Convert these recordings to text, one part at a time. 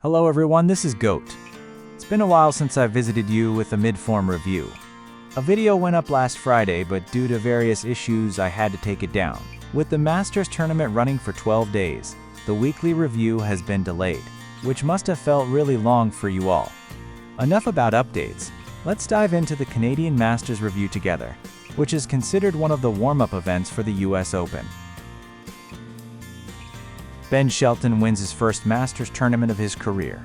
Hello everyone, this is Goat. It's been a while since I visited you with a mid-form review. A video went up last Friday, but due to various issues I had to take it down. With the Masters tournament running for 12 days, the weekly review has been delayed, which must have felt really long for you all. Enough about updates, let's dive into the Canadian Masters review together, which is considered one of the warm-up events for the US Open. Ben Shelton wins his first Masters tournament of his career.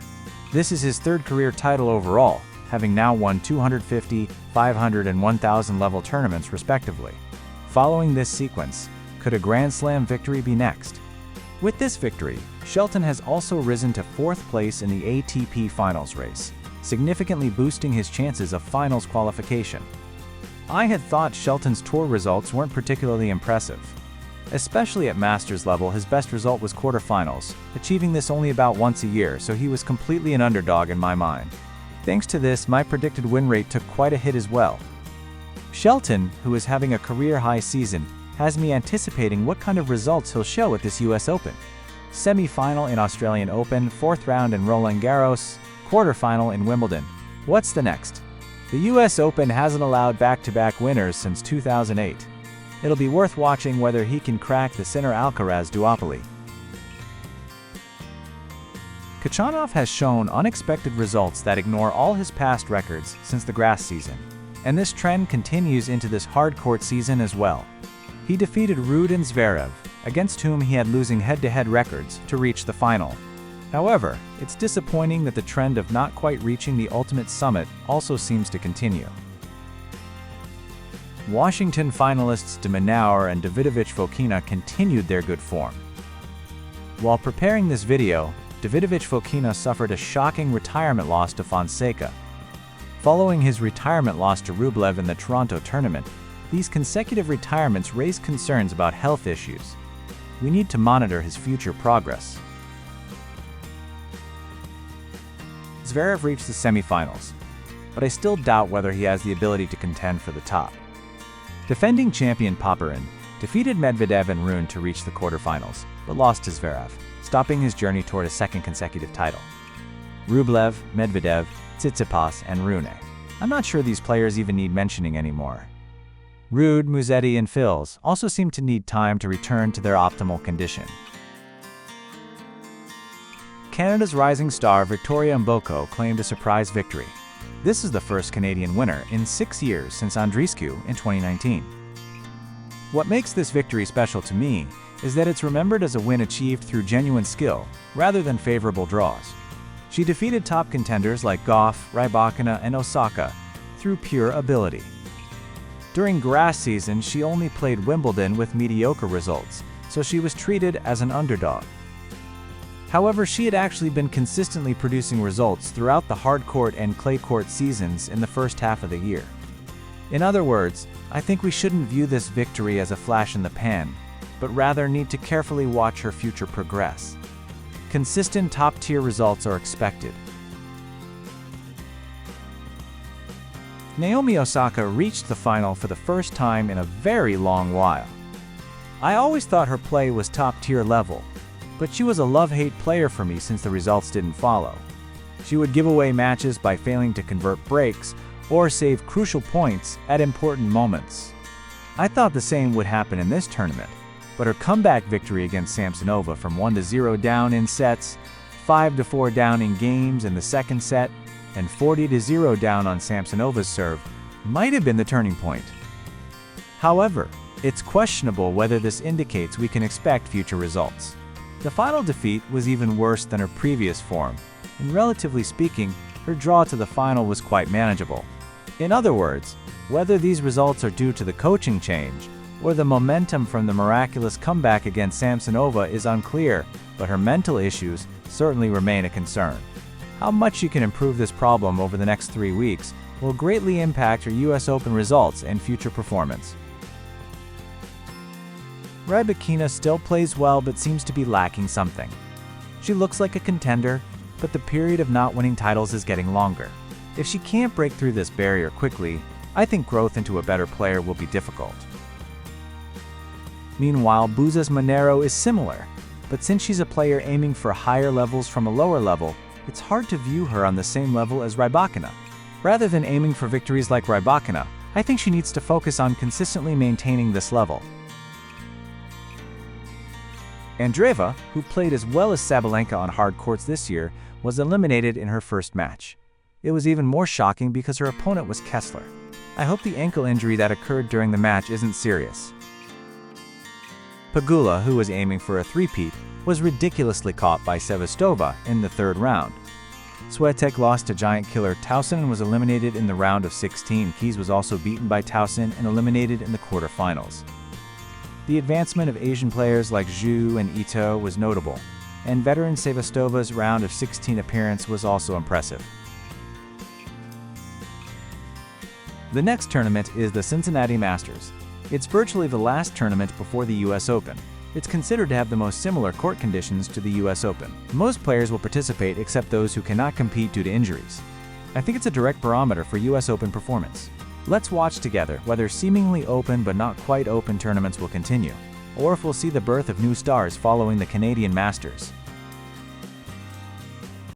This is his third career title overall, having now won 250, 500, and 1,000 level tournaments respectively. Following this sequence, could a Grand Slam victory be next? With this victory, Shelton has also risen to 4th place in the ATP Finals race, significantly boosting his chances of finals qualification. I had thought Shelton's tour results weren't particularly impressive. Especially at Masters level, his best result was quarterfinals, achieving this only about once a year, so he was completely an underdog in my mind. Thanks to this, my predicted win rate took quite a hit as well. Shelton, who is having a career-high season, has me anticipating what kind of results he'll show at this US Open. Semi-final in Australian Open, 4th round in Roland Garros, quarterfinal in Wimbledon. What's the next? The US Open hasn't allowed back-to-back winners since 2008. It'll be worth watching whether he can crack the Sinner-Alcaraz duopoly. Khachanov has shown unexpected results that ignore all his past records since the grass season, and this trend continues into this hard court season as well. He defeated Ruud and Zverev, against whom he had losing head-to-head records, to reach the final. However, it's disappointing that the trend of not quite reaching the ultimate summit also seems to continue. Washington finalists de Minaur and Davidovich Fokina continued their good form. While preparing this video, Davidovich Fokina suffered a shocking retirement loss to Fonseca. Following his retirement loss to Rublev in the Toronto tournament, these consecutive retirements raise concerns about health issues. We need to monitor his future progress. Zverev reached the semifinals, but I still doubt whether he has the ability to contend for the top. Defending champion Popyrin defeated Medvedev and Rune to reach the quarterfinals, but lost to Zverev, stopping his journey toward a second consecutive title. Rublev, Medvedev, Tsitsipas, and Rune. I'm not sure these players even need mentioning anymore. Ruud, Musetti, and Fils also seem to need time to return to their optimal condition. Canada's rising star Victoria Mboko claimed a surprise victory. This is the first Canadian winner in 6 years since Andreescu in 2019. What makes this victory special to me is that it's remembered as a win achieved through genuine skill, rather than favorable draws. She defeated top contenders like Goff, Rybakina, and Osaka through pure ability. During grass season, she only played Wimbledon with mediocre results, so she was treated as an underdog. However, she had actually been consistently producing results throughout the hard court and clay court seasons in the first half of the year. In other words, I think we shouldn't view this victory as a flash in the pan, but rather need to carefully watch her future progress. Consistent top-tier results are expected. Naomi Osaka reached the final for the first time in a very long while. I always thought her play was top-tier level, but she was a love-hate player for me since the results didn't follow. She would give away matches by failing to convert breaks or save crucial points at important moments. I thought the same would happen in this tournament, but her comeback victory against Samsonova from 1-0 down in sets, 5-4 down in games in the second set, and 40-0 down on Samsonova's serve might have been the turning point. However, it's questionable whether this indicates we can expect future results. The final defeat was even worse than her previous form, and relatively speaking, her draw to the final was quite manageable. In other words, whether these results are due to the coaching change or the momentum from the miraculous comeback against Samsonova is unclear, but her mental issues certainly remain a concern. How much she can improve this problem over the next 3 weeks will greatly impact her US Open results and future performance. Rybakina still plays well but seems to be lacking something. She looks like a contender, but the period of not winning titles is getting longer. If she can't break through this barrier quickly, I think growth into a better player will be difficult. Meanwhile, Buza's Monero is similar, but since she's a player aiming for higher levels from a lower level, it's hard to view her on the same level as Rybakina. Rather than aiming for victories like Rybakina, I think she needs to focus on consistently maintaining this level. Andreeva, who played as well as Sabalenka on hard courts this year, was eliminated in her first match. It was even more shocking because her opponent was Kessler. I hope the ankle injury that occurred during the match isn't serious. Pegula, who was aiming for a three-peat, was ridiculously caught by Sevastova in the third round. Swiatek lost to giant killer Towson and was eliminated in the round of 16. Keys was also beaten by Towson and eliminated in the quarterfinals. The advancement of Asian players like Zhu and Ito was notable, and veteran Sevastova's round of 16 appearance was also impressive. The next tournament is the Cincinnati Masters. It's virtually the last tournament before the US Open. It's considered to have the most similar court conditions to the US Open. Most players will participate except those who cannot compete due to injuries. I think it's a direct barometer for US Open performance. Let's watch together whether seemingly open but not quite open tournaments will continue, or if we'll see the birth of new stars following the Canadian Masters.